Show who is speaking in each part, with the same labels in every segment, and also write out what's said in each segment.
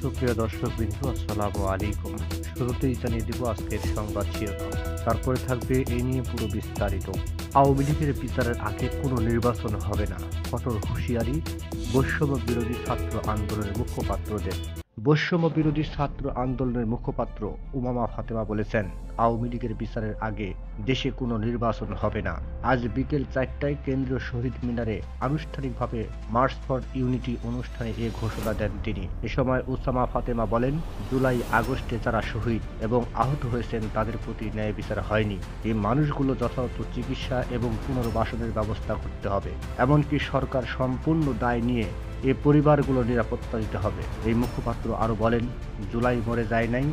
Speaker 1: সুপ্রিয় দর্শকবৃন্দ, আসসালামু আলাইকুম। শুরুতেই জানিয়ে দিব আজকের সংবাদ শিরোনাম। তারপরে থাকবে এই নিয়ে পুরো বিস্তারিত। আওয়ামী লীগের বিচারের আগে কোনো নির্বাচন হবে না, কঠোর হুঁশিয়ারি বৈষম্য বিরোধী ছাত্র আন্দোলনের মুখপাত্রদের। বৈষম্য বিরোধী ছাত্র আন্দোলনের মুখপাত্র উমামা ফাতেমা বলেছেন, আওয়ামী লীগের বিচারের আগে দেশে কোনো নির্বাচন হবে না। আজ বিকেল 4টায় কেন্দ্রীয় শহীদ মিনারে আনুষ্ঠানিকভাবে মার্চ ফর ইউনিটি অনুষ্ঠানে এ ঘোষণা দেন তিনি। এ সময় উসামা ফাতেমা বলেন, জুলাই আগস্টে যারা শহীদ এবং আহত হয়েছেন তাদের প্রতি ন্যায় বিচার হয়নি। এই মানুষগুলো যথাযথ চিকিৎসা এবং পুনর্বাসনের ব্যবস্থা করতে হবে। এমনকি সরকার সম্পূর্ণ দায় নিয়ে এ পরিবারগুলোর নিরাপত্তা দিতে হবে। এই মুখপাত্র আরও বলেন, জুলাই মরে যায় নাই,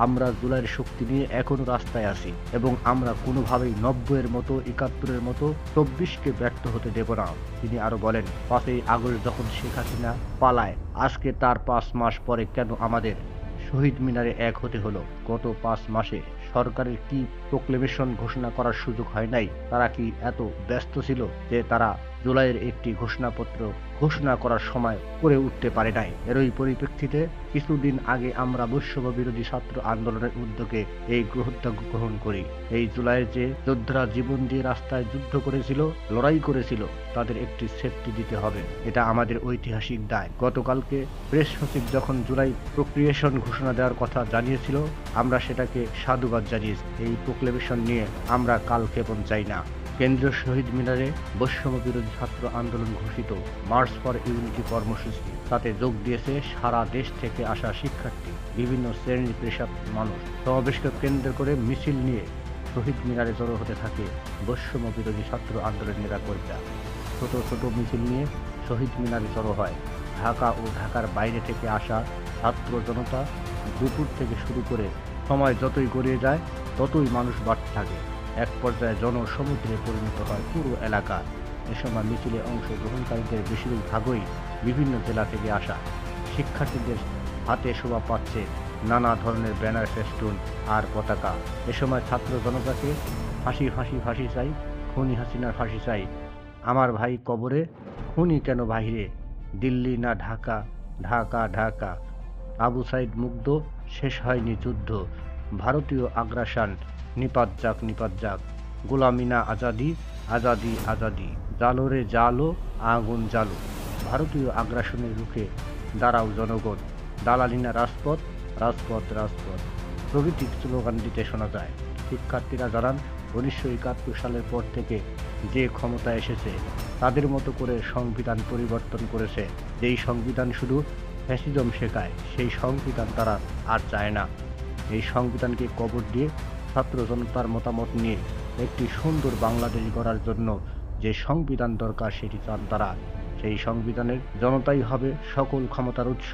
Speaker 1: আমরা জুলাইয়ের শক্তি নিয়ে এখনো রাস্তায় আছি এবং আমরা কোনোভাবেই 90-এর মতো, 71-এর মতো 24-কে ব্যর্থ হতে দেব না। তিনি আরও বলেন, 5ই আগস্ট যখন শেখ হাসিনা পালায়, আজকে তার 5 মাস পরে কেন আমাদের শহীদ মিনারে এক হতে হলো? গত 5 মাসে সরকারের কি প্রোক্লেমেশন ঘোষণা করার সুযোগ হয় নাই? তারা কি এত ব্যস্ত ছিল যে তারা জুলাইয়ের একটি ঘোষণাপত্র ঘোষণা করার সময় করে উঠতে পারে নাই? এরই পরিপ্রেক্ষিতে কিছুদিন আগে আমরা বৈষম্য বিরোধী ছাত্র আন্দোলনের উদ্যোগে এই উদ্যোগ গ্রহণ করি। এই জুলাইয়ের যে যোদ্ধারা জীবন দিয়ে রাস্তায় যুদ্ধ করেছিল, লড়াই করেছিল, তাদের একটি সেফটি দিতে হবে। এটা আমাদের ঐতিহাসিক দায়। গতকালকে প্রেস সচিব যখন জুলাই প্রক্রিয়েশন ঘোষণা দেওয়ার কথা জানিয়েছিল, আমরা সেটাকে সাধুবাদ জানিয়েছি। এই প্রোক্লেমেশন নিয়ে আমরা কালক্ষেপণ চাই না। কেন্দ্রীয় শহীদ মিনারে বৈষম্য বিরোধী ছাত্র আন্দোলন ঘোষিত মার্চ ফর ইউনিটি কর্মসূচি, তাতে যোগ দিয়েছে সারা দেশ থেকে আসা শিক্ষার্থী, বিভিন্ন শ্রেণী পেশার মানুষ। সমাবেশকে কেন্দ্র করে মিছিল নিয়ে শহীদ মিনারে জড়ো হতে থাকে বৈষম্য বিরোধী ছাত্র আন্দোলনের নেতাকর্মীরা। ছোট ছোট মিছিল নিয়ে শহীদ মিনারে জড়ো হয় ঢাকা ও ঢাকার বাইরে থেকে আসা ছাত্র জনতা। দুপুর থেকে শুরু করে সময় যতই গড়িয়ে যায় ততই মানুষ বাড়তে থাকে। এক পর্যায়ে জনসমুদ্রে পরিণত হয় পুরো এলাকা। এ সময় মিছিলে অংশগ্রহণকারীদের বেশিরভাগই বিভিন্ন জেলা থেকে আসা। শিক্ষার্থীদের হাতে শোভা পাচ্ছে নানা ধরনের ব্যানার, ফেস্টুন আর পতাকা। এ সময় ছাত্র জনতাকে ফাঁসি ফাঁসি ফাঁসি চাই, খুনি হাসিনার ফাঁসি চাই, আমার ভাই কবরে, খুনি কেন বাহিরে, দিল্লি না ঢাকা, ঢাকা ঢাকা, আবু সাইদ মুগ্ধ, শেষ হয়নি যুদ্ধ, ভারতীয় আগ্রাসন নিপাত যাক নিপাত যাক, গোলামি না আজাদি, আজাদি আজাদি, জালো রে জালো, আগুন জালো, ভারতীয় আগ্রাসনের রুখে দাঁড়াও জনগণ, দালালি না রাজপথ, রাজপথ রাজপথ প্রভৃতি স্লোগান দিতে শোনা যায়। শিক্ষার্থীরা জানান, 1971 সালের পর থেকে যে ক্ষমতা এসেছে তাদের মতো করে সংবিধান পরিবর্তন করেছে। যেই সংবিধান শুধু ফ্যাসিজম শেখায়, সেই সংবিধান তারা আর চায় না। এই সংবিধানকে কবর দিয়ে ছাত্র জনতার মতামত নিয়ে একটি সুন্দর বাংলাদেশ গড়ার জন্য যে সংবিধান দরকার সেটি চান তারা। সেই সংবিধানের জনতাই হবে সকল ক্ষমতার উৎস।